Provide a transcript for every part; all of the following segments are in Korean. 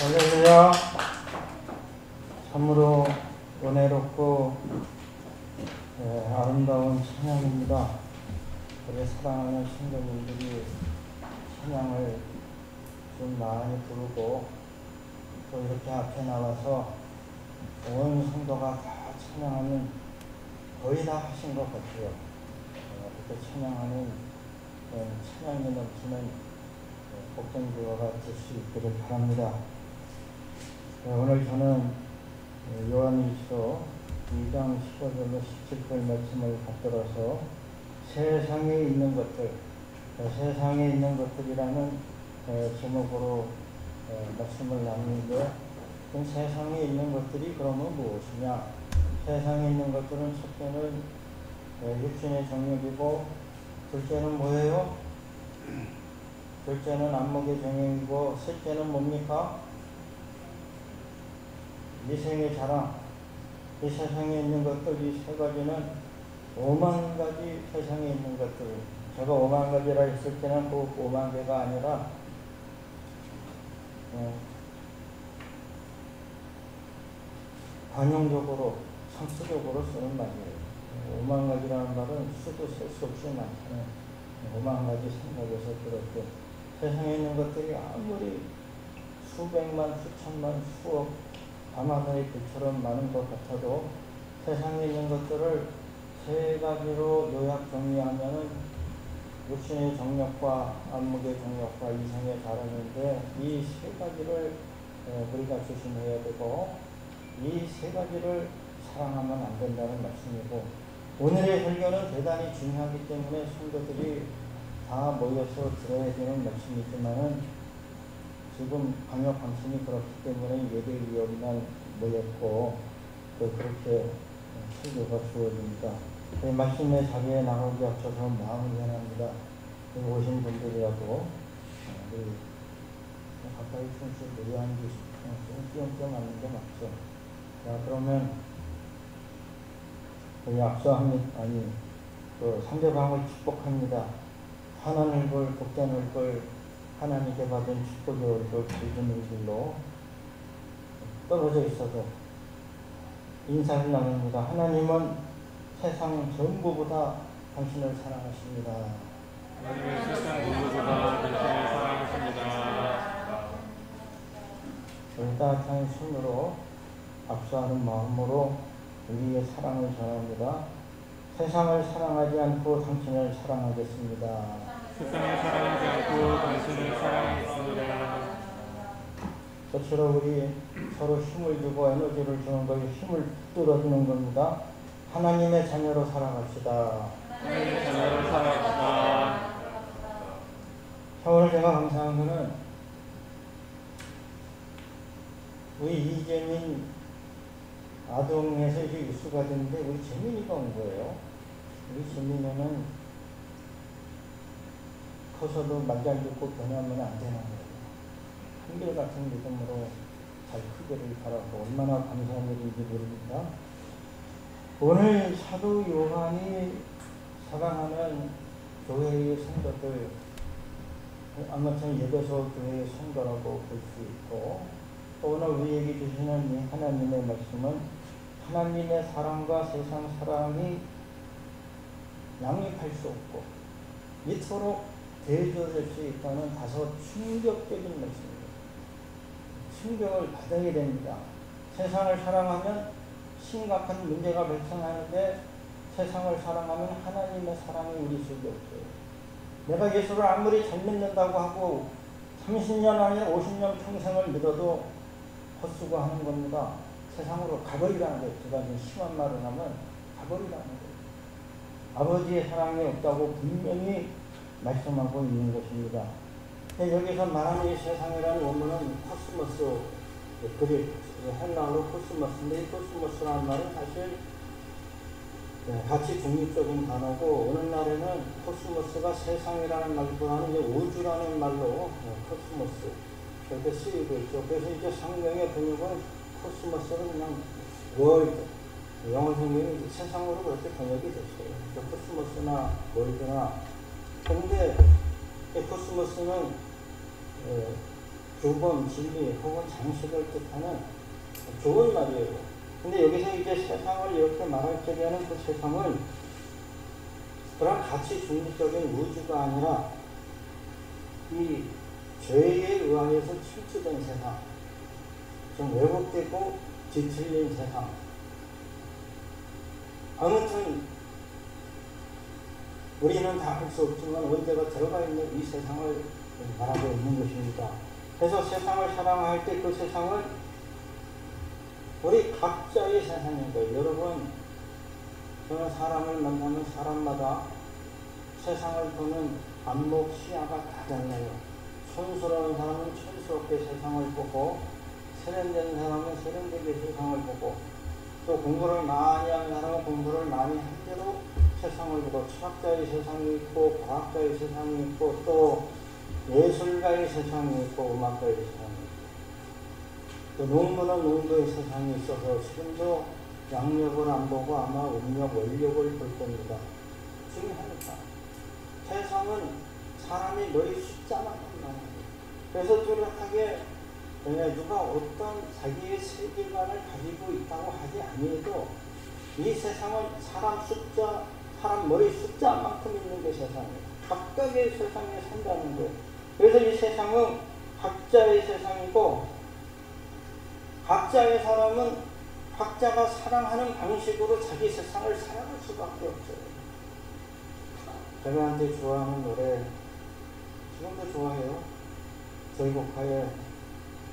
할렐루야. 참으로 은혜롭고 아름다운 찬양입니다. 우리 사랑하는 신도님들이 찬양을 좀 많이 부르고 또 이렇게 앞에 나와서 온 성도가 다 찬양하는 거의 다 하신 것 같아요. 이렇게 찬양하는 찬양이 넘치는 복전교회가 될 수 있기를 바랍니다. 오늘 저는 요한일서 2장 15절로 17절 말씀을 받들어서 세상에 있는 것들, 세상에 있는 것들이라는 제목으로 말씀을 나누는데, 세상에 있는 것들이 그러면 무엇이냐? 세상에 있는 것들은 첫째는 육신의 정욕이고, 둘째는 뭐예요? 둘째는 안목의 정욕이고, 셋째는 뭡니까? 미생의 자랑. 이 세상에 있는 것들, 이 세 가지는 5만 가지 세상에 있는 것들. 제가 5만 가지라 했을 때는 그 5만 개가 아니라 관용적으로, 상수적으로 쓰는 말이에요. 5만 가지라는 말은 수도 셀 수 없이 많잖아요. 5만 가지 생각에서 그렇게 세상에 있는 것들이 아무리 수백만, 수천만, 수억 밤하늘의 별처럼 많은 것 같아도 세상에 있는 것들을 세 가지로 요약 정리하면은 육신의 정욕과 안목의 정욕과 이성의 자랑인데, 이 세 가지를 우리가 조심해야 되고, 이 세 가지를 사랑하면 안 된다는 말씀이고, 오늘의 설교는 대단히 중요하기 때문에 성도들이 다 모여서 들어야 되는 말씀이지만은 지금 방역 방침이 그렇기 때문에 예배위원만 모였고 또 그렇게 설교가 주어집니다. 말씀의 자리에 나오기 앞서서 마음을 전합니다. 오신 분들이라도 가까이 숨쉬고 앉으시고 띄엄띄엄 앉는 게 맞죠. 자, 그러면 상대방을 축복합니다. 하나님을 복되는 걸 하나님께 받은 축복의 얼굴 붉은 길로 떨어져 있어도 인사를 나눕니다. 하나님은 세상 전부보다 당신을 사랑하십니다. 하나님은 세상 전부보다 당신을 사랑하십니다. 따뜻한 손으로 압수하는 마음으로 우리의 사랑을 전합니다. 세상을 사랑하지 않고 당신을 사랑하겠습니다. 세상을 사랑하지 않고 당신을 사랑하겠습니다. 저처럼 우리 서로 힘을 주고 에너지를 주는 것이 힘을 뚫어주는 겁니다. 하나님의 자녀로 살아갑시다. 하나님의 자녀로 살아갑시다. 오늘 제가 감사한 것은 우리 이재민 아동에서 이제 입수가 됐는데 우리 재민이가 온 거예요. 우리 재민이는 커서도 말 잘 듣고 변하면 안 되는 거예요. 한결같은 믿음으로 잘 크기를 바라고 얼마나 감사한 일인지 모릅니다. 오늘 사도 요한이 사랑하는 교회의 성도들, 아무튼 예배소 교회의 성도라고 볼 수 있고, 또 오늘 우리에게 주시는 이 하나님의 말씀은 하나님의 사랑과 세상 사랑이 양립할 수 없고 이토록 대조될 수 있다는 다소 충격적인 말씀입니다. 충격을 받아야 됩니다. 세상을 사랑하면 심각한 문제가 발생하는데, 세상을 사랑하면 하나님의 사랑이 우리 속에 없어요. 내가 예수를 아무리 잘 믿는다고 하고 30년 아니라 50년 평생을 믿어도 헛수고 하는 겁니다. 세상으로 가버리라는 거예요. 제가 좀 심한 말을 하면 가버리라는 거예요. 아버지의 사랑이 없다고 분명히 말씀하고 있는 것입니다. 여기서 말하는 이 세상이라는 원문은 코스모스, 그리 헬라어로 코스모스인데, 이 코스모스라는 말은 사실 가치 중립적인 단어고, 오늘날에는 코스모스가 세상이라는 말보다는 이제 우주라는 말로 코스모스 그렇게 쓰이고 있죠. 그래서 이제 성경의 번역은 코스모스는 그냥 월드, 영어 성경이 세상으로 그렇게 번역이 됐어요. 코스모스나 월드나. 그런데 코스모스는 규범, 진리 혹은 장식을 뜻하는 좋은 말이에요. 근데 여기서 이제 세상을 이렇게 말할 적에는 그 세상은 그런 가치 중립적인 우주가 아니라 이 죄에 의하여서 침투된 세상, 좀 왜곡되고 뒤틀린 세상. 아무튼 우리는 다 알 수 없지만 원죄가 들어가 있는 이 세상을 말하고 있는 것입니다. 그래서 세상을 사랑할 때 그 세상은 우리 각자의 세상인 거예요. 여러분, 저는 사람을 만나면 사람마다 세상을 보는 안목, 시야가 다 달라요. 촌스러운 사람은 촌스럽게 세상을 보고, 세련된 사람은 세련되게 세상을 보고, 또 공부를 많이 한 사람은 공부를 많이 한 대로 세상을 보고, 철학자의 세상이 있고, 과학자의 세상이 있고, 또 예술가의 세상이 있고, 음악가의 세상이 있고, 또 농부는 농부의 세상이 있어서 지금도 양력을 안 보고 아마 음력, 원력을 볼 겁니다. 중요하니까. 세상은 사람이 머리 숫자만큼 나옵니다. 그래서 뚜렷하게 누가 어떤 자기의 세계관을 가지고 있다고 하지 아니해도 이 세상은 사람 숫자, 사람 머리 숫자만큼 있는 게 세상이에요. 각각의 세상에 산다는 거예요. 그래서 이 세상은 각자의 세상이고, 각자의 사람은 각자가 사랑하는 방식으로 자기 세상을 살아갈 수밖에 없어요. 제가 한테 좋아하는 노래, 지금도 좋아해요. 저희곡화의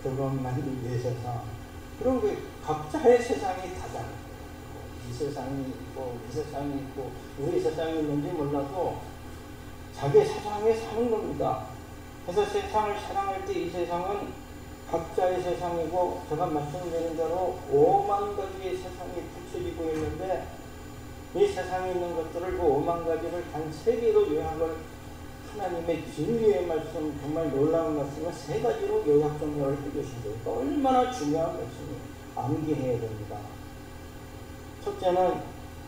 그것만 위의 세상. 그런 게 각자의 세상이 다 다르고, 이 세상이 있고, 이 세상이 있고, 우리 세상이 있는지 몰라도 자기 세상에 사는 겁니다. 그래서 세상을 사랑할 때 이 세상은 각자의 세상이고, 제가 말씀드린 대로 5만 가지의 세상이 붙여지고 있는데, 이 세상에 있는 것들을 그 5만 가지를 단 3개로 요약을, 하나님의 진리의 말씀, 정말 놀라운 말씀을 3가지로 요약 정리를 해주신다. 얼마나 중요한 말씀이 암기해야 됩니다. 첫째는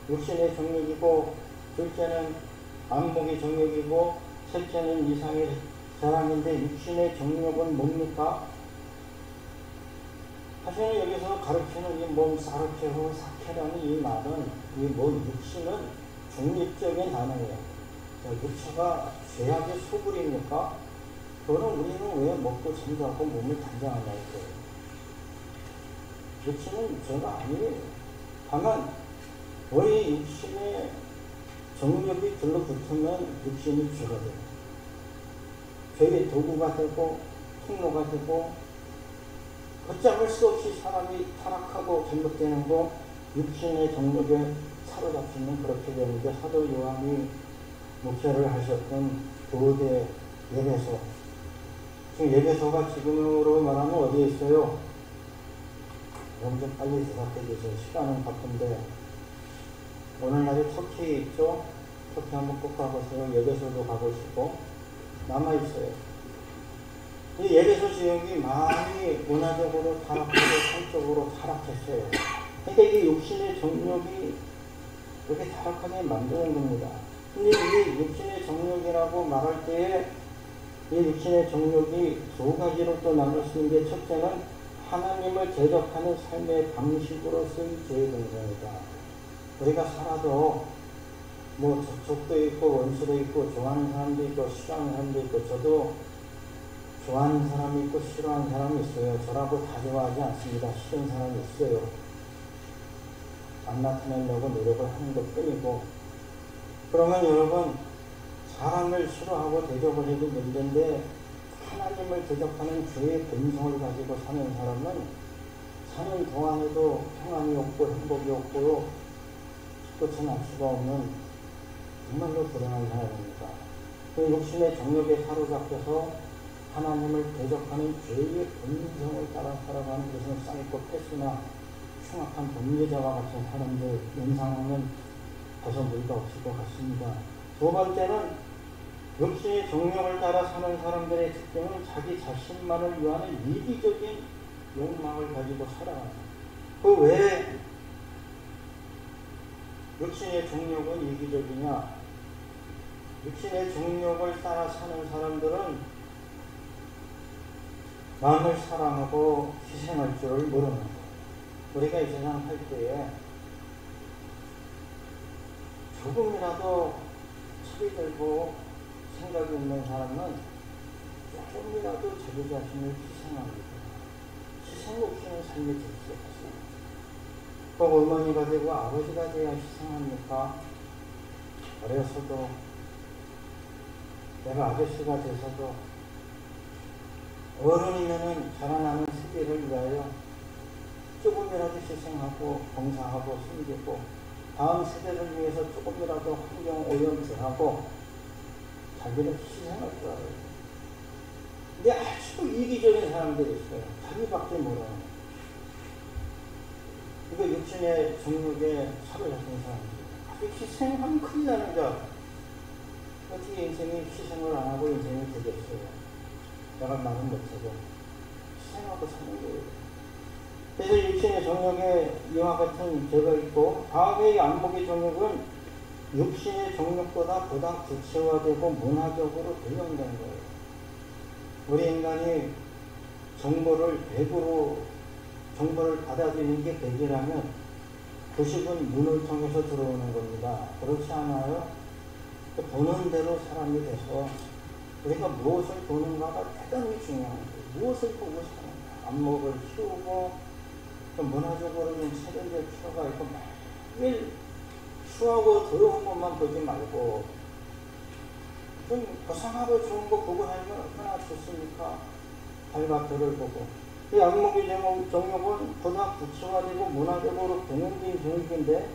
육신의 정욕이고, 둘째는 안목의 정욕이고, 셋째는 이상의 사랑인데, 육신의 정욕은 뭡니까? 사실은 여기서 가르치는 이 몸 사르케고 사케라는 이 말은, 이 몸 육신은 중립적인 단어예요. 육체가 죄악의 소굴입니까? 그거는 우리는 왜 먹고 잠자고 몸을 단장하냐 이거예요. 육신은 죄가 아니에요. 다만 우리 육신에 정욕이 들러붙으면 육신이 죄가 돼요. 죄의 도구가 되고 통로가 되고, 걷잡을 수 없이 사람이 타락하고 잘못되는 거, 육신의 정욕에 사로잡히면 그렇게 되는데, 사도 요한이 목회를 하셨던 교대 예배소, 지금 예배소가 지금으로 말하면 어디에 있어요? 여러분 좀 빨리 대답해 주세요. 시간은 바쁜데. 오늘날에 터키에 있죠? 터키 한번 꼭 가보세요. 예배소도 가보시고. 남아있어요. 이 예배소 지역이 많이 문화적으로 타락하고 성적으로 타락했어요. 그러니까 이게 육신의 정욕이 이렇게 타락하게 만드는 겁니다. 근데 이 육신의 정욕이라고 말할 때에 이 육신의 정욕이 2가지로 또 나눌 수 있는 게, 첫째는 하나님을 대적하는 삶의 방식으로서의 죄의 동생이다. 우리가 살아도 뭐 적도 있고 원수도 있고 좋아하는 사람도 있고 싫어하는 사람도 있고, 저도 좋아하는 사람이 있고 싫어하는 사람이 있어요. 저라고 다 좋아하지 않습니다. 싫은 사람이 있어요. 안 나타내려고 노력을 하는 것 뿐이고. 그러면 여러분, 사람을 싫어하고 대적을 해도 문제인데, 하나님을 대적하는 죄의 본성을 가지고 사는 사람은 사는 동안에도 평안이 없고 행복이 없고 끝이 날 수가 없는 정말로 불행한 사람입니다. 그 욕심의 정욕에 사로잡혀서 하나님을 대적하는 죄의 본성을 따라 살아가는 것은 사이코 패스나 흉악한 범죄자와 같은 사람들 연상하면 벗어 무리가 없을 것 같습니다. 2번째는 욕심의 정욕을 따라 사는 사람들의 특징은 자기 자신만을 위하는 이기적인 욕망을 가지고 살아가는, 그 왜 육신의 정욕은 이기적이냐? 육신의 정욕을 따라 사는 사람들은 남을 사랑하고 희생할 줄을 모르는 거예요. 우리가 이 세상 살 때에 조금이라도 철이 들고 생각이 있는 사람은 조금이라도 자기 자신을 희생합니다. 희생 없이는 삶이 될 수 없어요. 꼭 어머니가 되고 아버지가 돼야 희생합니까? 어려서도 내가 아저씨가 돼서도 어른이면은 자라나는 세대를 위하여 조금이라도 희생하고 봉사하고 숨기고 다음 세대를 위해서 조금이라도 환경 오염제하고 자기는 희생할 줄 알아요. 근데 아주 이기적인 사람들이 있어요. 자기밖에 모르는. 이거 육신의 정욕에 사로잡힌 사람들. 아주 희생하면 큰일 나는 줄 알아요. 어떻게 인생이 희생을 안 하고 인생이 되겠어요. 내가 말은 못해도 희생하고 사는 거예요. 그래서 육신의 정욕에 이와 같은 죄가 있고, 다음의 안목의 정욕은 육신의 정욕보다 보다 구체화되고 문화적으로 변형된 거예요. 우리 인간이 정보를 100으로 정보를 받아들이는 게 100이라면 90은 눈을 통해서 들어오는 겁니다. 그렇지 않아요? 보는 대로 사람이 돼서 우리가 무엇을 보는가가 대단히 중요한 거예요. 무엇을 보고 사는가. 안목을 키우고 문화적으로는 세련될 필요가 있고 매일 추하고 더러운 것만 보지 말고 좀 고상하고 좋은 거 보고 살면 얼마나 좋습니까? 달과 별을 보고. 이 안목의 정욕은 보다 구체화되고 문화적으로 변형된 정욕인데,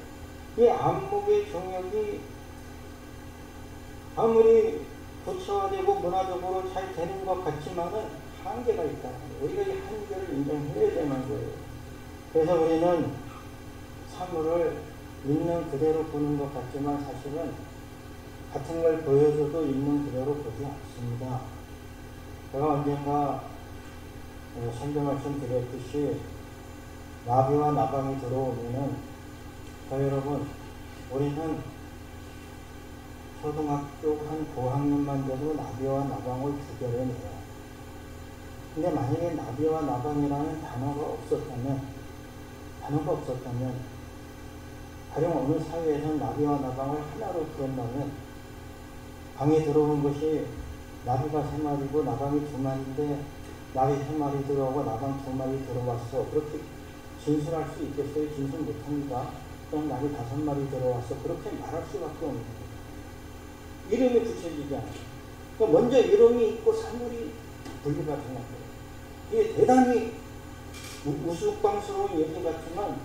이 안목의 정욕이 아무리 구체화되고 문화적으로 잘 되는 것 같지만은 한계가 있다. 우리가 이 한계를 인정해야 되는 거예요. 그래서 우리는 사물을 있는 그대로 보는 것 같지만 사실은 같은 걸 보여줘도 있는 그대로 보지 않습니다. 제가 언젠가 설교 말씀 드렸듯이 나비와 나방이 들어오면은 여러분, 우리는 초등학교 한 고학년만 돼도 나비와 나방을 구별해내요. 근데 만약에 나비와 나방이라는 단어가 없었다면 가령 어느 사회에서 나비와 나방을 하나로 그런다면 방에 들어온 것이 나비가 3마리고 나방이 2마리인데 나비 3마리 들어오고 나방 2마리 들어왔어. 그렇게 진술할 수 있겠어요? 진술 못합니다. 그냥 나비 5마리 들어왔어. 그렇게 말할 수밖에 없는 거예요. 이름이 붙여지지 않아요. 그러니까 먼저 이름이 있고 사물이 분리가 되는 거예요. 이게 대단히 우스꽝스러운 얘기 같지만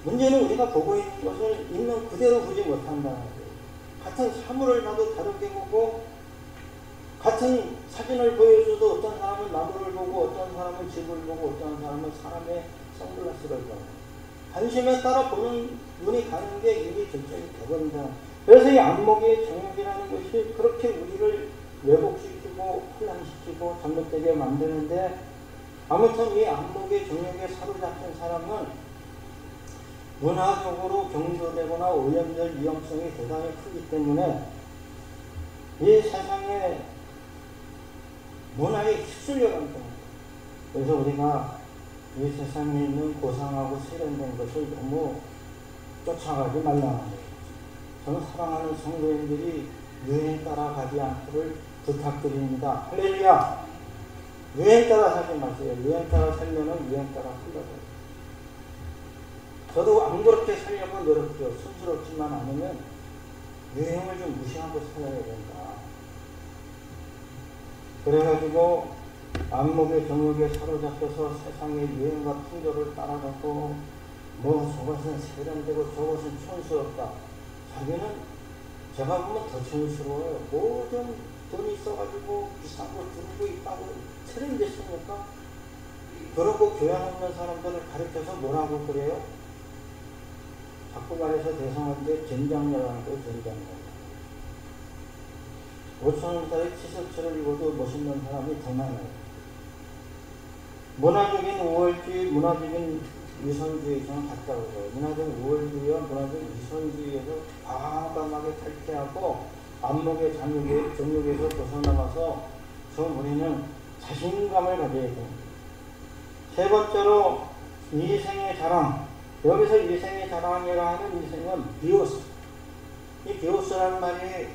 문제는 우리가 보고 있는 것을 있는 그대로 보지 못한다는 거예요. 같은 사물을 나도 다르게 보고 같은 사진을 보여줘도 어떤 사람은 나무를 보고 어떤 사람은 집을 보고 어떤 사람은 사람의 선글라스를 보고 관심에 따라 보는 눈이 가는 게 이미 결정이 되버린다. 그래서 이 안목의 정욕이라는 것이 그렇게 우리를 왜곡시키고 혼란시키고 잘못되게 만드는데, 아무튼 이 안목의 정욕에 사로잡힌 사람은 문화적으로 경도되거나 오염될 위험성이 대단히 크기 때문에 이 세상에 문화에 휩쓸려간다. 그래서 우리가 이 세상에 있는 고상하고 세련된 것을 너무 쫓아가지 말라는 거예요. 저는 사랑하는 성도님들이 유행 따라 가지 않기를 부탁드립니다. 할렐루야! 유행 따라 살지 마세요. 유행 따라 살면은 유행 따라 흘러가요. 저도 안 그렇게 살려고 노력해요. 순스럽지만 않으면 유행을 좀 무시하고 살아야 된다. 그래가지고 안목의 정욕에 사로잡혀서 세상의 유행과 풍조를 따라가고 저것은 세련되고 저것은 촌스럽다. 자기는 제가 보면 더 촌스러워요. 모든 돈이 있어가지고 비싼 걸 두르고 있다고 세련됐습니까? 그러고 교양 없는 사람들을 가르쳐서 뭐라고 그래요? 자꾸 말해서 대성한데 젠장녀라는 거예요. 젠장녀. 5,000원짜리 티셔츠를 입어도 멋있는 사람이 더 많아요. 문화적인 우월주의, 문화적인 위선주의, 저는 같다고요. 문화적 우월주의와 문화적 위선주의에서 과감하게 탈퇴하고 안목의 정욕에서 벗어나가서 저 우리는 자신감을 가져야 됩니다. 세 번째로 이생의 자랑. 여기서 이생의 자랑이라 하는 이생은 비오스. 이 비오스라는 말이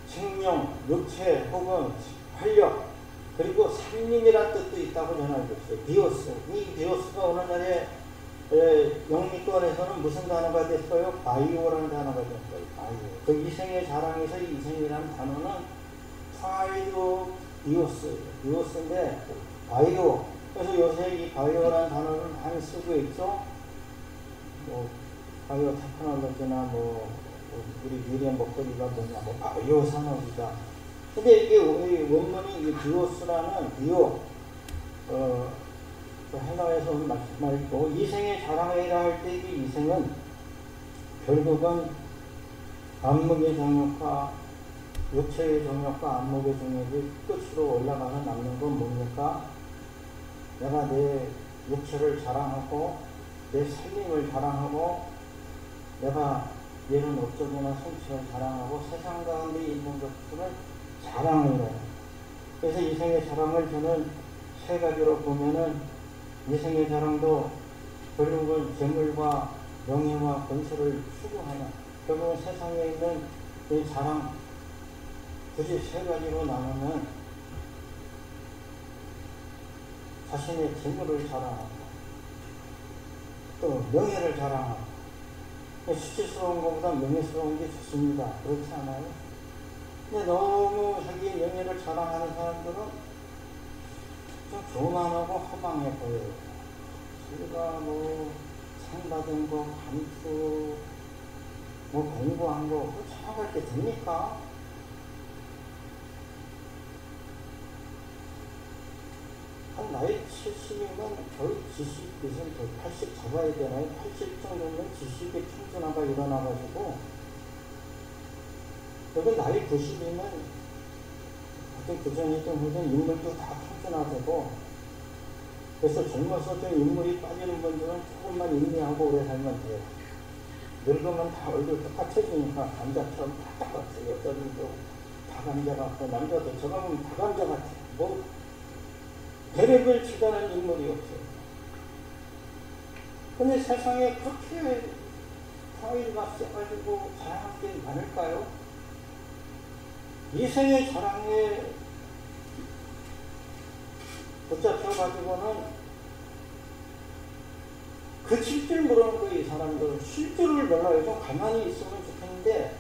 생명, 육체 혹은 활력 그리고 살림이라는 뜻도 있다고 저는 알고 있어요. 비오스. 이 비오스가 오늘날에 영미권에서는 무슨 단어가 됐어요? 바이오라는 단어가 됐어요. 바이오. 그 이생의 자랑에서 이 이생이라는 단어는 파이오 비오스예요. 비오스인데 바이오. 그래서 요새 이 바이오라는 단어를 많이 쓰고 있죠. 뭐 바이오 테크놀로지나 뭐 우리 미래 목소리가 뭐냐, 뭐 바이오 산업이다. 근데 이게 원문이 이 비오스라는 비오 해당해서 말했고 이생의 자랑이라 할 때 이 이생은 결국은 안목의 정욕과 육체의 정욕과 안목의 정욕이 끝으로 올라가서 남는 건 뭡니까? 내가 내 육체를 자랑하고 내 살림을 자랑하고 내가 이런 업적이나 성취를 자랑하고 세상 가운데 있는 것들을 자랑을 해요. 그래서 이생의 자랑을 저는 세 가지로 보면은 이생의 자랑도 결국은 재물과 명예와 권세를 추구하는 결국은 세상에 있는 이 자랑 굳이 세 가지로 나누면 자신의 재물을 자랑하고 또 명예를 자랑하고 수치스러운 것보다 명예스러운 게 좋습니다. 그렇지 않아요? 근데 너무 자기의 명예를 자랑하는 사람들은 좀 교만하고 허망해 보여요. 우리가 뭐 상 받은 거, 감투, 뭐 공부한 거 그거 자랑할 게 됩니까? 한 나이 70이면 거의 지식, 무슨 80 잡아야 되나요? 80 정도면 지식의 충분화가 일어나가지고 여기 나이 90이면 어떤 그전이든 후든 인물도 다 평준화되고 그래서 젊어서 좀 인물이 빠지는 분들은 조금만 인내하고 오래 살면 돼요. 늙으면 다 얼굴 똑같아지니까 감자처럼 다 똑같아요. 여자들도 다 감자 같고 남자도 저가 보면 다 감자 같아요. 뭐 배려를 치다는 인물이 없어요. 근데 세상에 그렇게 파일가 써가지고 자랑할 게 많을까요? 이생의 자랑에 붙잡혀가지고는 그칠 줄 모르는 거예요. 이 사람들은 쉴 줄을 몰라요. 좀 가만히 있으면 좋겠는데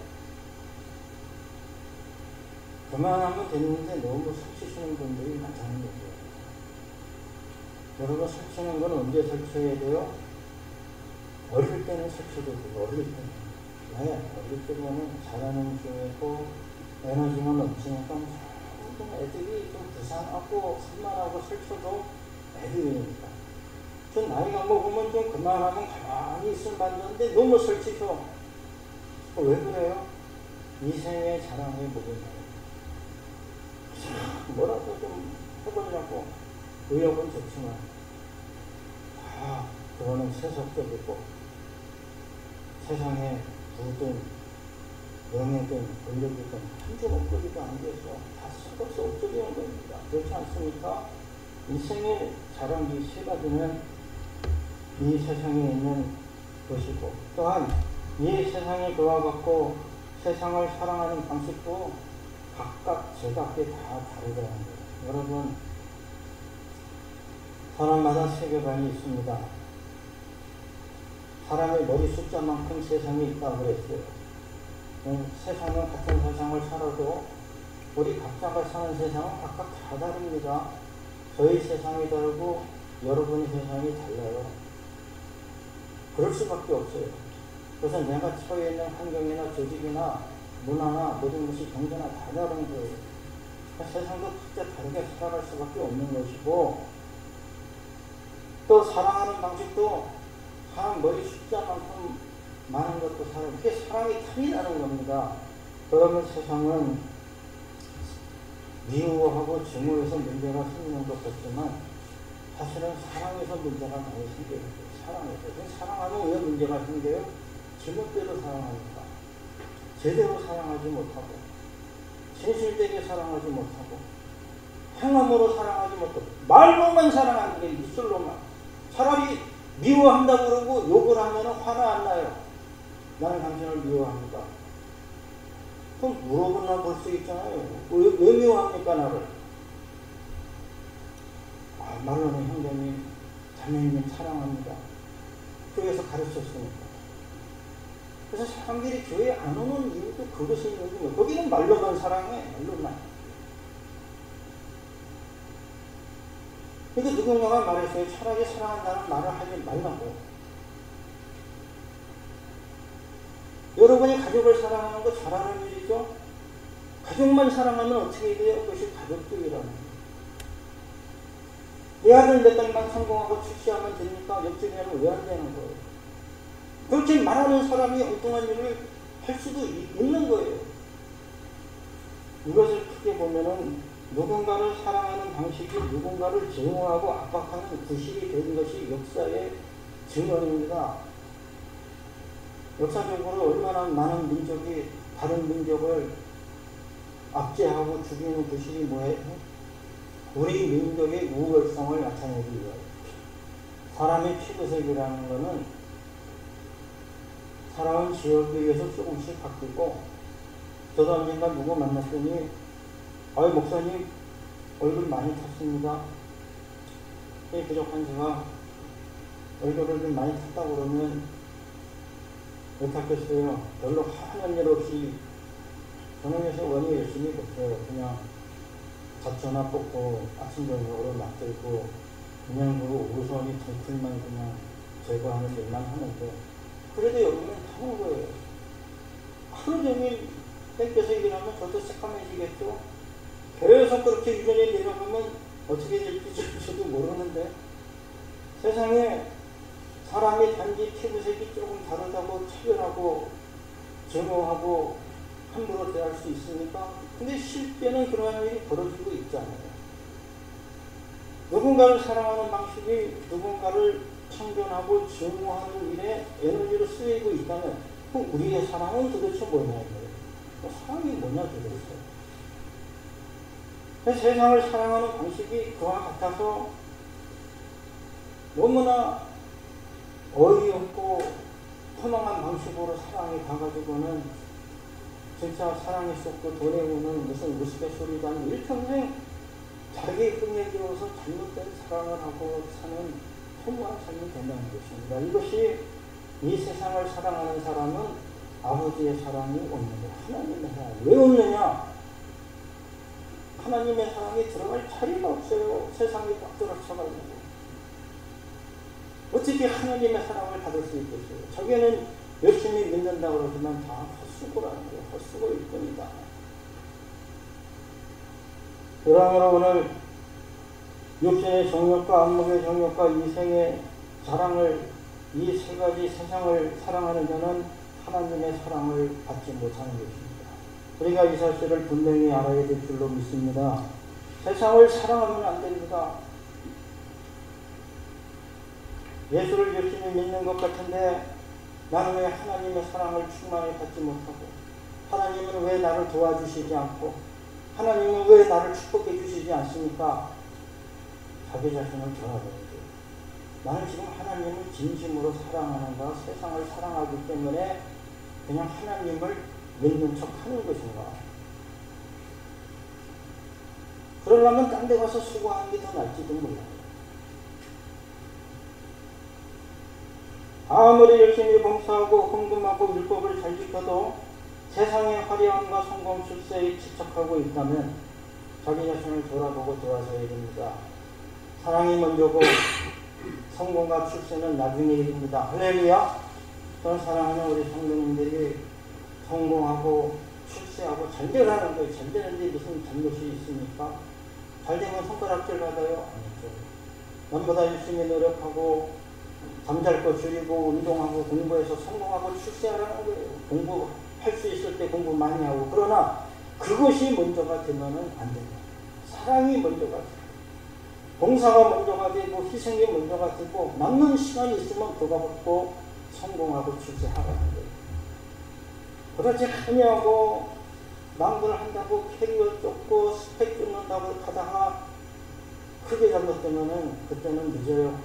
그만하면 됐는데 너무 설치시는 분들이 많다는 거죠. 여러분 설치는 건 언제 설치해야 돼요? 어릴 때는 설치도 되고 어릴 때는 네, 어릴 때는 잘하는 중이고 에너지가 넘치니까 애들이 좀 부산하고 산만하고 설쳐도 애들이니까 좀 나이가 먹으면 좀 그만하면 가만히 있으면 만드는데 너무 설치죠. 왜 그래요? 이생의 자랑의 부분이에요. 뭐라도 좀 해보려고 의욕은 좋지만 다 그거는 세속적이고 세상에 부든 명예든 권력이든 한 주먹거리도 안 돼서 다 썩어서 없어지는 겁니다. 그렇지 않습니까? 인생의 자랑이 세 가지는 이 세상에 있는 것이고 또한 이 세상에 그와 같고 세상을 사랑하는 방식도 각각 제각기 다 다르다는 거예요. 여러분 사람마다 세계관이 있습니다. 사람의 머리 숫자만큼 세상이 있다고 그랬어요. 세상은 같은 세상을 살아도 우리 각자가 사는 세상은 각각 다 다릅니다. 저희 세상이 다르고 여러분의 세상이 달라요. 그럴 수밖에 없어요. 그래서 내가 처해 있는 환경이나 조직이나 문화나 모든 것이 경제나 다 다른 거예요. 그러니까 세상도 각자 다르게 살아갈 수밖에 없는 것이고 또 사랑하는 방식도 사람 머리 숫자만큼 많은 것도 사람, 그게 사랑이 탐이 나는 겁니다. 그러면 세상은 미워하고 증오해서 문제가 생기는 것 같지만 사실은 사랑에서 문제가 많이 생겨요. 사랑에서. 사랑하면 왜 문제가 생겨요? 지멋대로 사랑하니까. 제대로 사랑하지 못하고 진실되게 사랑하지 못하고 행함으로 사랑하지 못하고 말로만 사랑하는 게 입술로만. 차라리 미워한다고 그러고 욕을 하면 화가 안 나요. 나는 당신을 미워합니다. 그럼 물어보나 볼 수 있잖아요. 왜 미워합니까 나를? 말로는 형제님 자매님 사랑합니다. 교회에서 가르쳤으니까. 그래서 사람들이 교회에 안 오는 이유도 그것이 있는 거예요. 거기는 말로만 사랑해. 말로만. 그러니까 누군가가 말했어요. 차라리 사랑한다는 말을 하지 말라고. 여러분이 가족을 사랑하는 거 잘하는 일이죠. 가족만 사랑하면 어떻게 돼요? 그것이 가족주의라는 거예요. 내 아들 내 딸만 성공하고 출세하면 됩니까? 옆집에는 왜 안 되는 거예요? 그렇게 말하는 사람이 엉뚱한 일을 할 수도 있는 거예요. 이것을 크게 보면은 누군가를 사랑하는 방식이 누군가를 증오하고 압박하는 구실이 된 것이 역사의 증언입니다. 역사적으로 얼마나 많은 민족이 다른 민족을 압제하고 죽이는 구실이 뭐예요? 우리 민족의 우월성을 나타내기 위하여. 사람의 피부색이라는 것은 살아온 지역에 의해서 조금씩 바뀌고, 저도 언젠가 누구 만났더니 목사님 얼굴 많이 탔습니다. 부족한 제가 얼굴을 좀 많이 탔다고 그러면 왜 탔겠어요? 별로 하는 일 없이 저는 요새 원이 열심히 못해요. 그냥 잡초나 뽑고 아침 저녁으로 놔들고 그냥 그 우선이 덩굴만 그냥 제거하는 일만 하는데, 그래도 여기는 타는 거예요. 하루 종일 땡겨서 일하면 저도 새까매지겠죠. 계속 그렇게 유전이 내려가면 어떻게 될지 저도 모르는데, 세상에 사람이 단지 피부색이 조금 다르다고 차별하고 증오하고 함부로 대할 수 있습니까? 근데 실제는 그러한 일이 벌어지고 있잖아요. 누군가를 사랑하는 방식이 누군가를 참견하고 증오하는 일에 에너지를 쓰이고 있다면 우리의 사랑은 도대체 뭐냐 이거예요. 사랑이 뭐냐 도대체. 세상을 사랑하는 방식이 그와 같아서 너무나 어이없고 허망한 방식으로 사랑이 가가지고는 진짜 사랑이 쏟고 돈에 오는 무슨 우스갯소리도 아니고 일평생 자기 흥에 기어서 잘못된 사랑을 하고 사는 허무한 삶이 된다는 것입니다. 이것이 이 세상을 사랑하는 사람은 아버지의 사랑이 없는 거예요. 하나님의 사랑. 왜 없느냐? 하나님의 사랑이 들어갈 자리가 없어요. 세상이 꽉 들어쳐가지고. 어떻게 하나님의 사랑을 받을 수 있겠어요? 자기는 열심히 믿는다고 그러지만 다 헛수고라는 거예요. 헛수고일 뿐이다. 그러므로 오늘 육신의 정욕과 안목의 정욕과 이생의 사랑을, 이 세 가지 세상을 사랑하는 자는 하나님의 사랑을 받지 못하는 것입니다. 우리가 이 사실을 분명히 알아야 될 줄로 믿습니다. 세상을 사랑하면 안 됩니다. 예수를 열심히 믿는 것 같은데 나는 왜 하나님의 사랑을 충만히 받지 못하고, 하나님은 왜 나를 도와주시지 않고, 하나님은 왜 나를 축복해 주시지 않습니까? 자기 자신을 돌아보는 거예요. 나는 지금 하나님을 진심으로 사랑하는가, 세상을 사랑하기 때문에 그냥 하나님을 믿는 척 하는 것인가? 그러려면 딴 데 가서 수고하는 게 더 낫지도 몰라요. 아무리 열심히 봉사하고 헌금하고 율법을 잘 지켜도 세상의 화려함과 성공 출세에 집착하고 있다면 자기 자신을 돌아보고 돌아서야 됩니다. 사랑이 먼저고 성공과 출세는 나중에 일입니다. 할렐루야. 저는 사랑하는 우리 성도님들이 성공하고 출세하고 잘 되라는 거예요. 잘 되는데 무슨 잘못이 있습니까? 잘 되면 손가락질 받아요? 아니죠. 남보다 열심히 노력하고 잠잘 거 줄이고 운동하고 공부해서 성공하고 출세하라는 거예요. 공부할 수 있을 때 공부 많이 하고. 그러나 그것이 먼저가 되면은 안 돼요. 사랑이 먼저가 돼요. 봉사가 먼저가 되고 희생이 먼저가 되고 남는 시간이 있으면 그거 갖고 성공하고 출세하라는 거예요. 그렇지 아니하고 남들 한다고 캐리어 쫓고 스펙 쫓는다고 하다가 크게 잘못되면은 그때는 늦어요.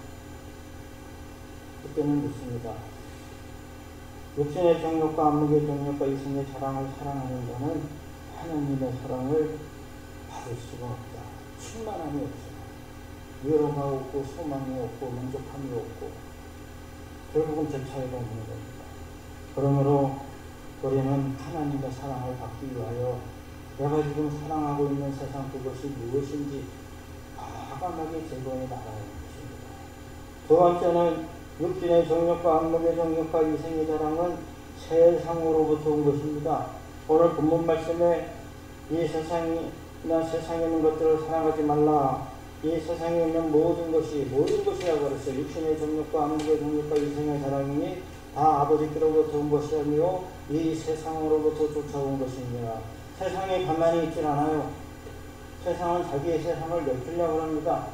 그때는 늦습니다. 육신의 정욕과 안목의 정욕과 이성의 자랑을 사랑하는 자는 하나님의 사랑을 받을 수가 없다. 충만함이 없어. 위로가 없고 소망이 없고 만족함이 없고 결국은 제 차이가 없는 겁니다. 그러므로 우리는 하나님의 사랑을 받기 위하여 내가 지금 사랑하고 있는 세상 그것이 무엇인지 과감하게 제거해 나가야 하는 것입니다. 두 번째는 육신의 정욕과 안목의 정욕과 이생의 자랑은 세상으로부터 온 것입니다. 오늘 본문 말씀에 이 세상이나 세상에 있는 것들을 사랑하지 말라. 이 세상에 있는 모든 것이라고 그랬어요. 육신의 정욕과 안목의 정욕과 이생의 자랑이니 다 아버지께로부터 온 것이 아니요 이 세상으로부터 쫓아온 것입니다. 세상에 가만히 있질 않아요. 세상은 자기의 세상을 넓히려고 합니다.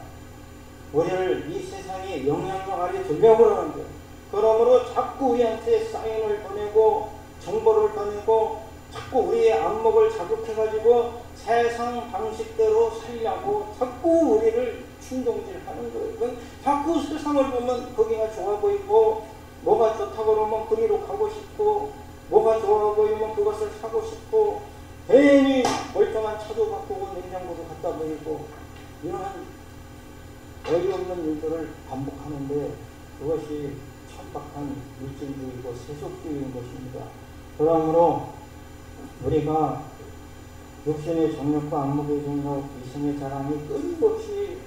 우리를 이 세상에 영향력 아래 두려고 하는 거예요. 그러므로 자꾸 우리한테 사인을 보내고 정보를 보내고 자꾸 우리의 안목을 자극해가지고 세상 방식대로 살려고 자꾸 우리를 충동질하는 거예요. 자꾸 세상을 보면 거기가 좋아 보이고 뭐가 좋다고 그러면 그리로 가고 싶고 뭐가 좋아 보이면 그것을 사고 싶고 괜히 멀쩡한 차도 바꾸고 냉장고도 갖다 버리고 이러한 어이없는 일들을 반복하는데 그것이 천박한 물질주의고 세속주의인 것입니다. 그러므로 우리가 육신의 정욕과 안목의 정욕, 이성의 자랑이 끊임없이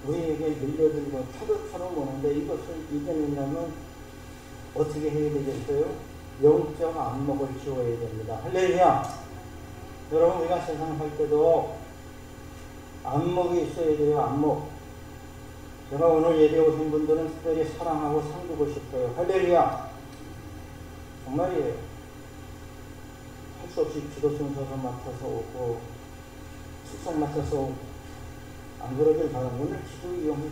우리에게 밀려들고 파도처럼 오는데 이것을 이겨내려면 어떻게 해야 되겠어요? 영적 안목을 키워야 됩니다. 할렐루야! 여러분 우리가 세상 살 때도 안목이 있어야 돼요. 안목. 제가 오늘 예배 오신 분들은 특별히 사랑하고 상주고 싶어요. 할렐루야! 정말이에요. 할 수 없이 기도 순서서 맡아서 오고 축복 맡아서 안 그러길 바라면 오늘 기도 이용해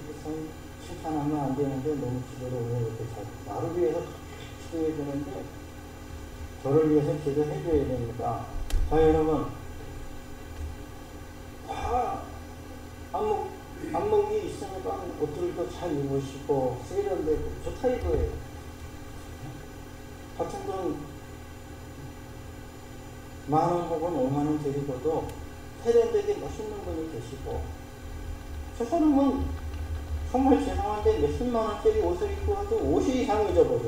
칭찬하면 안 되는데 너무 기도를 왜 이렇게 나를 위해서 기도해야 되는데 저를 위해서 기도해 줘야 됩니다. 자 여러분 다 안목이 있으니까 옷들도 잘 입으시고 세련되고 좋다 이거예요. 같은 돈 10,000원 혹은 50,000원 드리고도 세련되게 멋있는 분이 계시고 저 사람은 정말 죄송한데 몇십만원짜리 옷을 입고 와도 옷이 이상해져 버려.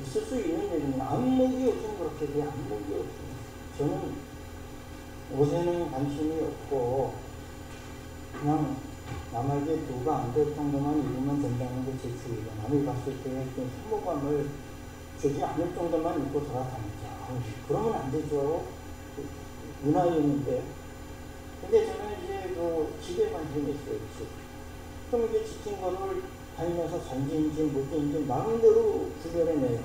있을 수 있는 일입니다. 안목이 없으면 그렇게 돼. 안목이 없으면. 저는 옷에는 관심이 없고 그냥 남에게 누가 안 될 정도만 입으면 된다는 게 제 주의가. 남이 봤을 때 혐오감을 주지 않을 정도만 입고 돌아다니자. 그러면 안 되죠. 문화인인데. 근데 저는 이제 집에만 지냈어요. 그럼 이제 지킨 거를 다니면서 전지인지 못지인지 마음대로 구별해내요.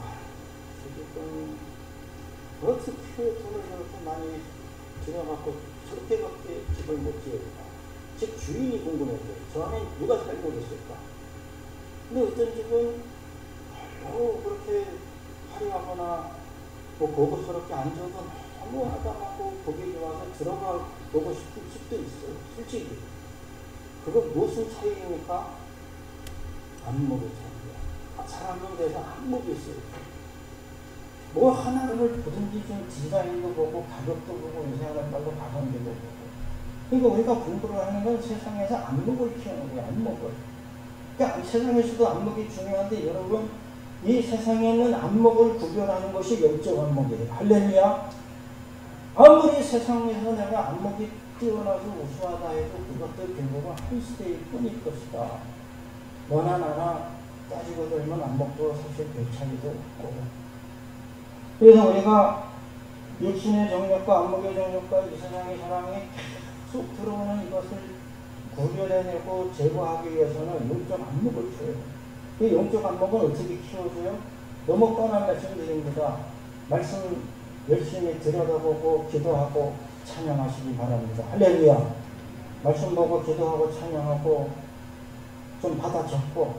어떻게 돈을 저렇게 많이 들여갖고 저렇게밖에 집을 못 지을까? 즉 주인이 궁금했어요. 저 안에 누가 살고 있을까? 근데 어떤 집은 그렇게 화려하거나 고급스럽게 앉아도 너무 아담하고 보기 좋아서 들어가 보고 싶은 집도 있어요. 솔직히. 그거 무슨 차이입니까? 안목의 차이야. 사람은 그래서 안목이 있어요. 뭐 하나를 보든지 좀 디자인도 보고 가격도 보고 인생을 빨고 가성비도 보고. 그러니까 우리가 공부를 하는 건 세상에서 안목을 키우는 거예요. 안목을. 그러니까 세상에서도 안목이 중요한데 여러분 이 세상에 있는 안목을 구별하는 것이 영적 안목이에요. 할렐루야. 아무리 세상에서 내가 안목이 뛰어나서 우수하다 해도 그것도 결국은 한 시대일 뿐일 것이다. 너나 나나 따지고 들면 안목도 사실 별 차이도 없고. 그래서 우리가 육신의 정욕과 안목의 정욕과 이 세상의 사랑이 쑥 들어오는 이것을 구별해내고 제거하기 위해서는 영적 안목을 키워야 돼요. 이 영적 안목은 어떻게 키워줘요? 너무 뻔한 말씀드립니다. 말씀 열심히 들여다보고 기도하고 찬양하시기 바랍니다. 할렐루야. 말씀 보고 기도하고 찬양하고 좀 받아 적고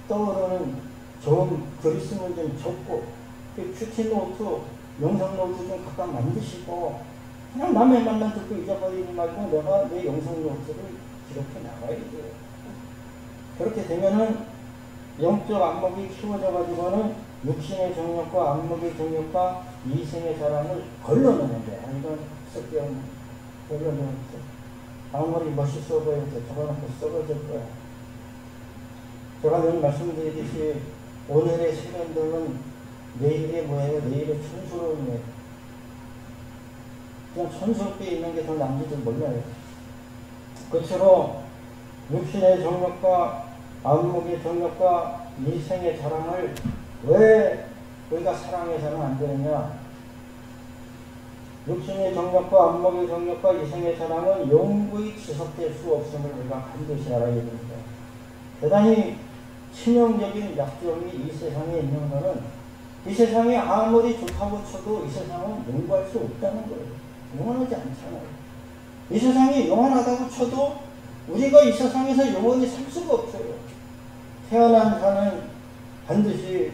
떠오르는 좋은 글 있으면 좀 적고 큐티 노트, 영상 노트 좀 각각 만드시고 그냥 남의 말만 듣고 잊어버리지 말고 내가 내 영상 노트를 이렇게 나가야 돼요. 그렇게 되면은 영적 안목이 키워져 가지고는 육신의 정욕과 안목의 정욕과 이생의 사랑을 걸러내는데, 이건 쓸데없는 걸러내는 거. 아무리 멋있어 보여도 저거놓고 썩어질 거야. 제가 늘 말씀드리듯이 오늘의 세련들은 내일의 뭐예요? 내일의 촌스러움이에요. 그냥 촌스럽게 있는 게 더 남지도 몰라요. 그처럼 육신의 정욕과 안목의 정욕과 이생의 자랑을 왜 우리가 사랑해서는 안 되느냐? 육신의 정욕과 안목의 정욕과 이생의 자랑은 영구히 지속될 수 없음을 우리가 반드시 알아야 됩니다. 대단히 치명적인 약점이 이 세상에 있는 것은, 이 세상이 아무리 좋다고 쳐도 이 세상은 영구할 수 없다는 거예요. 영원하지 않잖아요. 이 세상이 영원하다고 쳐도 우리가 이 세상에서 영원히 살 수가 없어요. 태어난 자는 반드시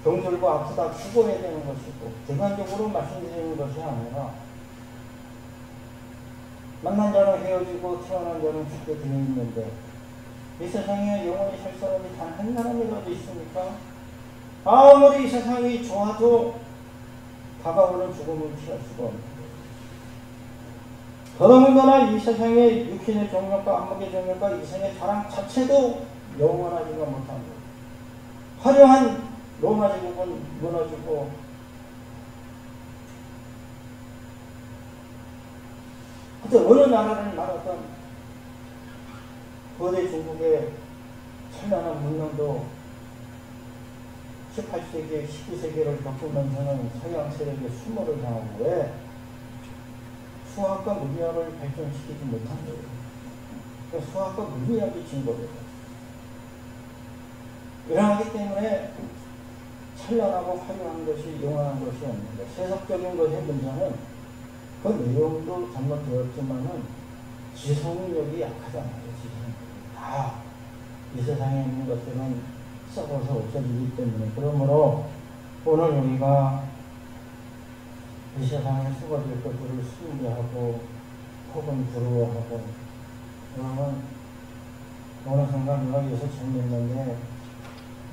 병들고 아프다 죽어야 되는 것이고, 객관적으로 말씀드리는 것이 아니라 만난 자는 헤어지고 태어난 자는 죽게 되어 있는데, 이 세상에 영원히 살 사람이 단 한 사람이라도 있습니까? 아무리 이 세상이 좋아도 다가오는 죽음을 피할 수가 없는 거예요. 더더군다나 이 세상의 육신의 정욕과 안목의 정욕과 이생의 자랑 자체도 영원하지가 못한 거예요. 화려한 로마 제국은 무너지고, 하여튼 어느 나라를 말하던 거대 중국의 찬란한 문명도 18세기, 19세기를 겪으면서는 서양 세력의 수모를 당하고, 왜? 수학과 물리학을 발전시키지 못한 거예요. 그러니까 수학과 물리학이 진 거예요. 이러하기 때문에 찬란하고 화려한 것이 영원한 것이 없는데, 세속적인 것의 문제는 그 내용도 잘못되었지만은 지성력이 약하잖아요. 지성력이 다 이 세상에 있는 것들은 썩어서 없어지기 때문에. 그러므로 오늘 우리가 이 세상에 썩어질 것들을 숭배하고 혹은 부러워하고, 그러면 어느 순간 내가 예수 잘 믿는데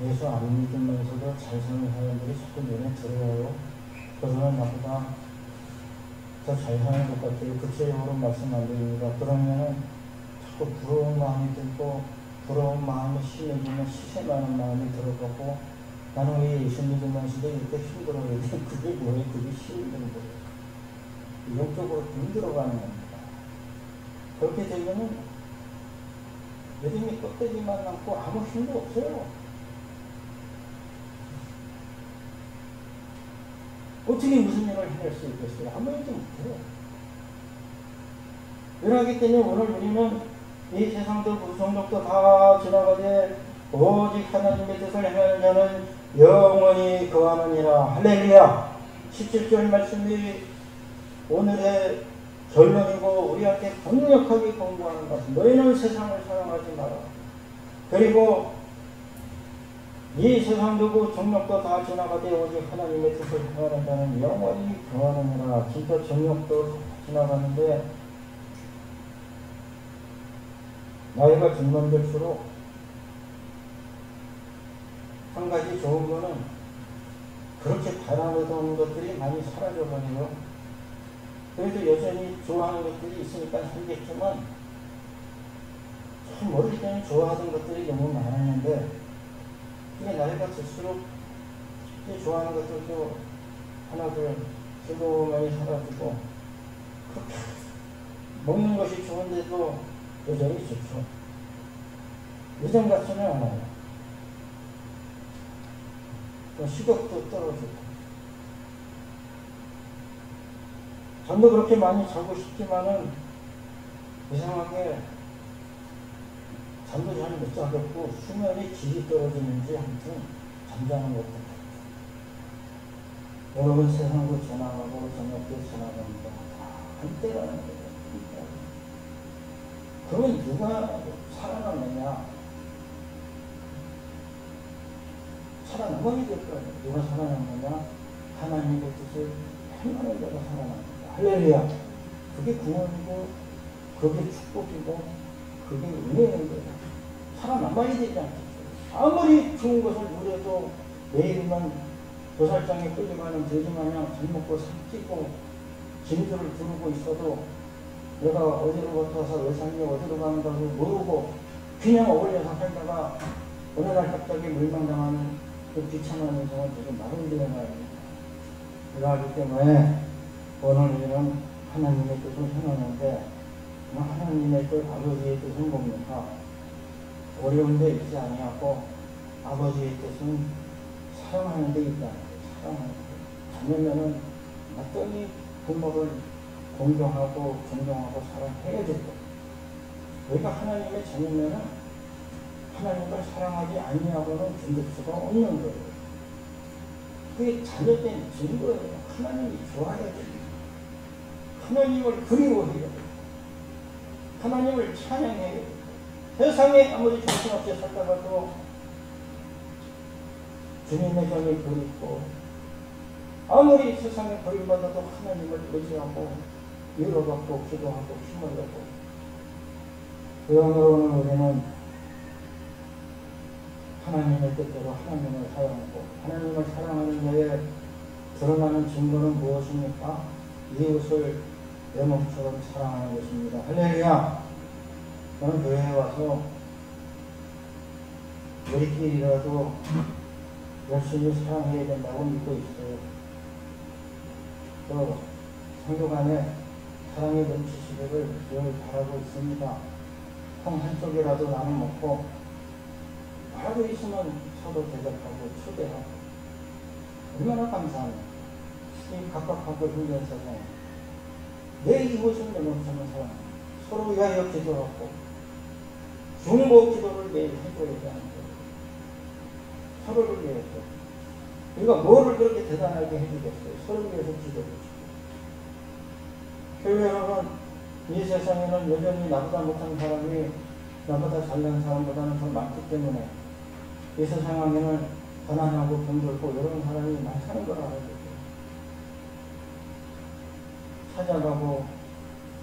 예수 안 믿으면서도 잘 사는 사람들이 자꾸 눈에 들어와요. 그 사람 나보다 더 잘 사는 것 같아요. 구체적으로 말씀 안 드립니다. 그러면은 자꾸 부러운 마음이 들고, 부러운 마음이 심해지면 시샘하는 마음이 들어가고, 나는 왜 예수 믿으면서도 이렇게 힘들어요? 그게 뭐예요? 그게 힘든 거예요. 영적으로 힘들어가는 겁니다. 그렇게 되면은 믿음이 껍데기만 남고 아무 힘도 없어요. 어떻게 무슨 일을 해낼 수 있겠어요? 아무 일도 못해요. 그러기 때문에 오늘 우리는 이 세상도 부성력도 다 지나가되 오직 하나님의 뜻을 행하는 자는 영원히 거하느니라. 할렐루야. 17절 말씀이 오늘의 결론이고, 우리한테 강력하게 공부하는 것은, 너희는 세상을 사랑하지 마라. 그리고 이 세상도 정욕도 다 지나가되 오직 하나님의 뜻을 행하는 자는 영원히 거하느니라. 진짜 정욕도 지나가는데 나이가 들면 들수록 한 가지 좋은 거는 그렇게 바라보던 것들이 많이 사라져버려요. 그래도 여전히 좋아하는 것들이 있으니까 살겠지만, 참 어릴 때는 좋아하던 것들이 너무 많았는데, 이게 나이가 들수록 이제 좋아하는 것들도 하나둘 즐거움이 사라지고, 그렇게 먹는 것이 좋은데도 여전히 좋죠. 예전 같지는 않아요. 식욕도 떨어지고. 잠도 그렇게 많이 자고 싶지만은 이상하게 잠도 잘 못 자겠고, 수면의 질이 떨어지는지 아무튼 잠자는 것도 같아요. 여러분, 세상도 지나가고 저녁도 지나갑니다. 한때라는 거예요. 그러면 누가 살아남느냐? 살아남아야 될 거예요. 누가 살아남느냐? 하나님의 뜻을 행하는 자가 살아납니다. 할렐루야. 그게 구원이고, 그게 축복이고, 그게 은혜인 거예요. 살아남아야 되지 않겠어요. 아무리 좋은 것을 누려도 매일만 도살장에 끌려가는 돼지마냥 밥 먹고 삭히고 짐들을 두르고 있어도 내가 어디로부터 와서 왜 살며 어디로 가는가도 모르고 그냥 어울려서 살다가 어느 날 갑자기 물망당하는 그 비참한 인생을 지금 나를 되어가야 합니다. 그러기 때문에 오늘은 하나님의 뜻을 행하는데 하나님의 뜻, 아버지의 뜻은 뭡니까? 어려운 데 있지 아니하고 아버지의 뜻은 사랑하는 데 있다. 사랑하는 데. 자녀면은 맞더니 부모를 공경하고 존경하고 사랑해야 되고 우리가 하나님의 자녀면은 하나님을 사랑하지 아니하고는 견딜 수가 없는 거예요. 그게 자녀된 증거예요. 하나님이 좋아해야 됩니다. 하나님을 그리워해야 됩니다. 하나님을 찬양해야 됩니다. 세상에 아무리 정신없이 살다가도 주님의 정이 그립고 아무리 세상에 버림받아도 하나님을 의지하고 위로받고 기도하고 힘을 내고 그러므로 오늘 우리는 하나님의 뜻대로 하나님을 사랑하고 하나님을 사랑하는 자에 드러나는 증거는 무엇입니까? 이웃을 내 몸처럼 사랑하는 것입니다. 할렐루야! 저는 교회에 와서 우리끼리라도 열심히 사랑해야 된다고 믿고 있어요. 또 성도 간에 사랑이 넘치시기를 늘 바라고 있습니다. 통 한쪽이라도 나눠 먹고 하루 있으면 서로 대접하고 초대하고 얼마나 감사합니다. 이 각각하고 힘든 세상에 내 이웃은 내 몸처럼 사랑합니다. 서로 위하여 기도하고 중보 기도를 매일 해줘야 되는 거예요. 서로를 위해서. 우리가 뭐를 그렇게 대단하게 해주겠어요? 서로를 위해서 기도해주고. 교회 여러분, 이 세상에는 여전히 나보다 못한 사람이 나보다 잘난 사람보다는 더 많기 때문에 이 세상에는 가난하고 병들고 이런 사람이 많다는 걸 알아야 돼요. 찾아가고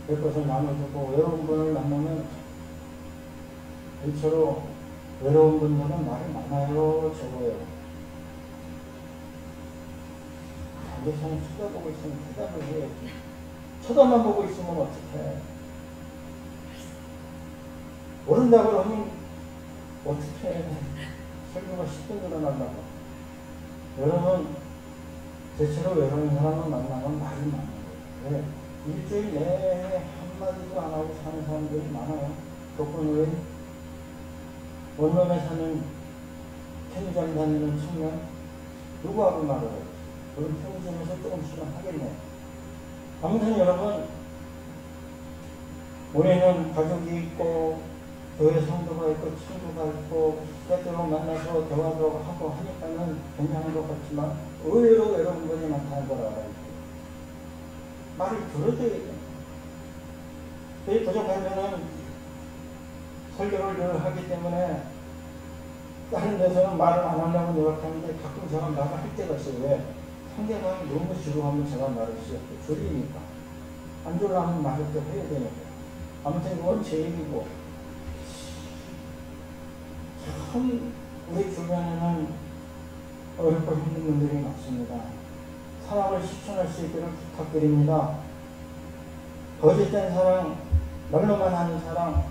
내 것을 나눠주고 외로운 분을 만나면 일처로 외로운 분들은 말이 많아요, 적어요. 반대편에 쳐다보고 있으면 대답을 해야지. 쳐다만 보고 있으면 어떡해. 모른다고 하면 어떡해. 설교가 10분 늘어난다고. 여러분, 대체로 외로운 사람을 만나면 말이 많아요. 왜? 일주일 내내 한마디도 안 하고 사는 사람들이 많아요. 그뿐 외에 원룸에 사는 편의점 다니는 청년 누구하고 말해요? 우리 편의점에서 조금씩은 하겠네. 아무튼 여러분, 우리는 가족이 있고 교회 성도가 있고 친구가 있고 때때로 만나서 대화도 하고 하니까는 괜찮은 것 같지만 의외로 외로운 분이 많다는 걸 알아요. 말을 들어줘야 돼요. 그게 부족하면은 설교를 늘 하기 때문에 다른 데서는 말을 안 하려고 노력하는데 가끔 제가 말을 할 때가 있어요. 왜? 상대방이 너무 지루하면 제가 말을 시작해. 졸리니까. 안 졸라면 말할 때 해야 되니까. 아무튼 그건 제 얘기고. 참 우리 주변에는 어렵고 힘든 분들이 많습니다. 사랑을 실천할 수 있기를 부탁드립니다. 거짓된 사랑, 말로만 하는 사랑,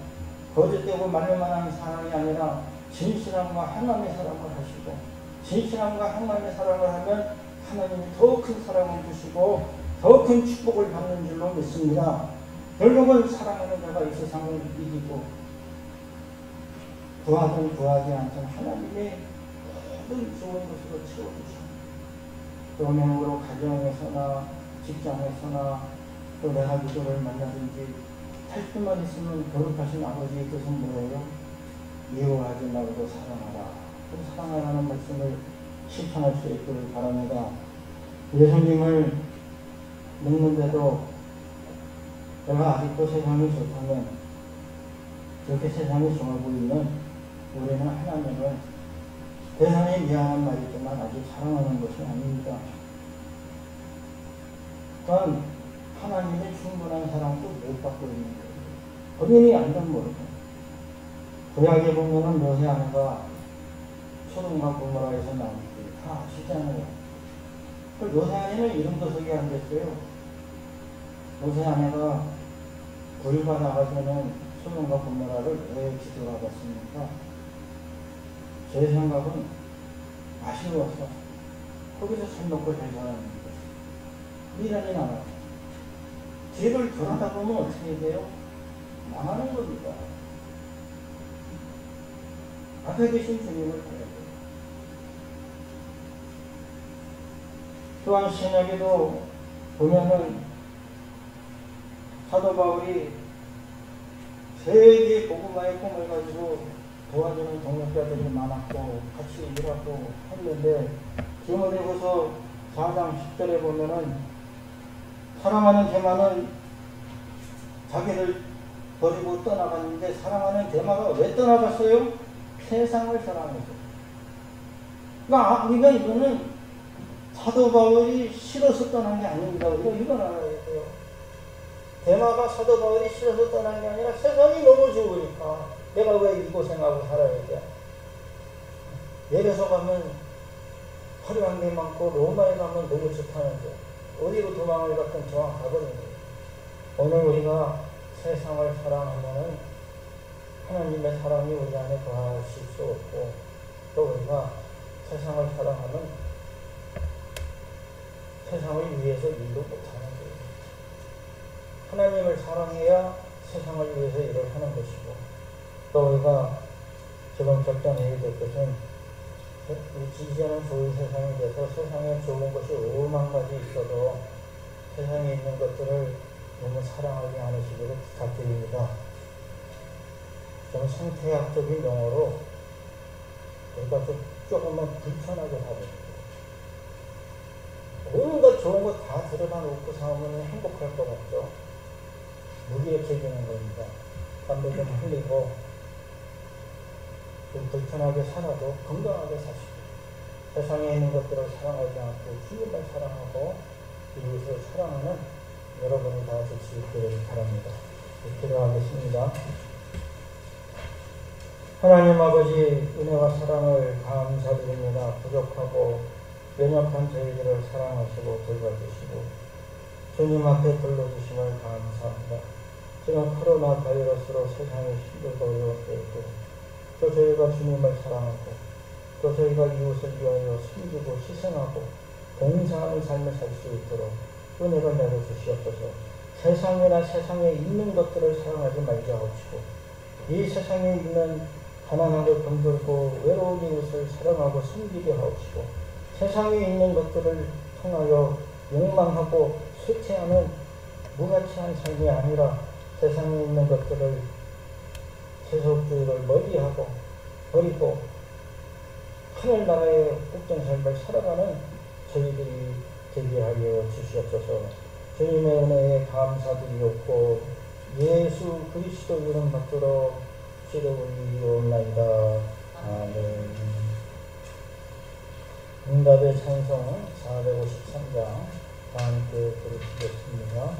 거짓되고 말로만 하는 사랑이 아니라 진실함과 하나님의 사랑을 하시고 진실함과 하나님의 사랑을 하면 하나님이 더 큰 사랑을 주시고 더 큰 축복을 받는 줄로 믿습니다. 결국은 사랑하는 자가 이 세상을 이기고 구하든 구하지 않든 하나님의 모든 좋은 것으로 채워주십니다. 연행으로 가정에서나 직장에서나 또 내가 누구를 만나든지 할 수만 있으면 거룩하신 아버지의 뜻은 뭐예요? 미워하지 말고 사랑하라. 그 사랑하라는 말씀을 실천할 수 있기를 바랍니다. 예수님을 믿는데도 내가 아직도 세상이 좋다면 그렇게 세상이 좋아 보이면 우리는 하나님을 대단히 미안한 말이지만 아직 사랑하는 것이 아닙니다. 또한 하나님의 충분한 사랑도 못 받고 있는 거예요. 본인이 알면 모르고 구약에 보면은 모세 아내가 소돔과 고모라에서 나온 다 아시잖아요. 그 모세 아내는 이름도 소개 안 됐어요. 모세 아내가 구일받아가지고는 소돔과 고모라를 왜 뒤돌아봤습니까? 제 생각은 아쉬워서 거기서 술 먹고 잘 사는 거예요. 미련이 나와요. 뒤를 돌아다 보면 어떻게 돼요? 망하는 겁니다. 앞에 계신 주님을 봐야 돼요. 또한 신약에도 보면은 사도 바울이 세계 복음화의 꿈을 가지고 도와주는 동역자들이 많았고 같이 일하고 했는데 디모데후서 4장 10절에 보면은 사랑하는 데마는 자기를 버리고 떠나갔는데 사랑하는 데마가 왜 떠나갔어요? 세상을 사랑해서. 그러니까 이거는 사도 바울이 싫어서 떠난 게 아닙니다. 이건 알아야 돼요. 데마가 사도 바울이 싫어서 떠난 게 아니라 세상이 너무 좋으니까 내가 왜 이 고생하고 살아야 돼? 예배소 가면 화려한 게 많고 로마에 가면 너무 좋다는데 어디로 도망을 갔든 정확하거든요. 오늘 우리가 세상을 사랑하면은 하나님의 사랑이 우리 안에 더하실 수 없고 또 우리가 세상을 사랑하면 세상을 위해서 일도 못하는 거예요. 하나님을 사랑해야 세상을 위해서 일을 하는 것이고 또 우리가 지금 결정해야 될 것은 이제는 좋은 세상이 돼서 세상에 좋은 것이 5만 가지 있어도 세상에 있는 것들을 너무 사랑하지 않으시기를 부탁드립니다. 좀 생태학적인 용어로 우리가 조금만 불편하게 살아요. 온갖 좋은 거 다 들여다 놓고 살면 행복할 것 같죠? 무기력해지는 겁니다. 담배 좀 흘리고 좀 불편하게 살아도 건강하게 사시고 세상에 있는 것들을 사랑하지 않고 주님을 사랑하고 이웃을 사랑하는 여러분이 다 되시기를 바랍니다. 기도하겠습니다. 하나님 아버지 은혜와 사랑을 감사드립니다. 부족하고 연약한 저희들을 사랑하시고 돌봐주시고 주님 앞에 불러주심을 감사합니다. 지금 코로나 바이러스로 세상이 힘들고 어려울 때에도 또 저희가 주님을 사랑하고 또 저희가 이웃을 위하여 숨기고 희생하고 봉사하는 삶을 살 수 있도록 은혜를 내려주시옵소서. 세상이나 세상에 있는 것들을 사랑하지 말게 하옵시고 이 세상에 있는 가난하고 병들고 외로운 이웃을 사랑하고 섬기게 하옵시고 세상에 있는 것들을 통하여 욕망하고 쇠퇴하는 무가치한 삶이 아니라 세상에 있는 것들을 세속주의를 멀리하고 버리고 하늘나라의 복된 삶을 살아가는 저희들이 되게 하여 주시옵소서. 주님의 은혜에 감사드리옵고 예수 그리스도 이름 받들어 기도 올리옵나이다. 아멘. 응답의 찬송 453장 다 함께 부르시겠습니다.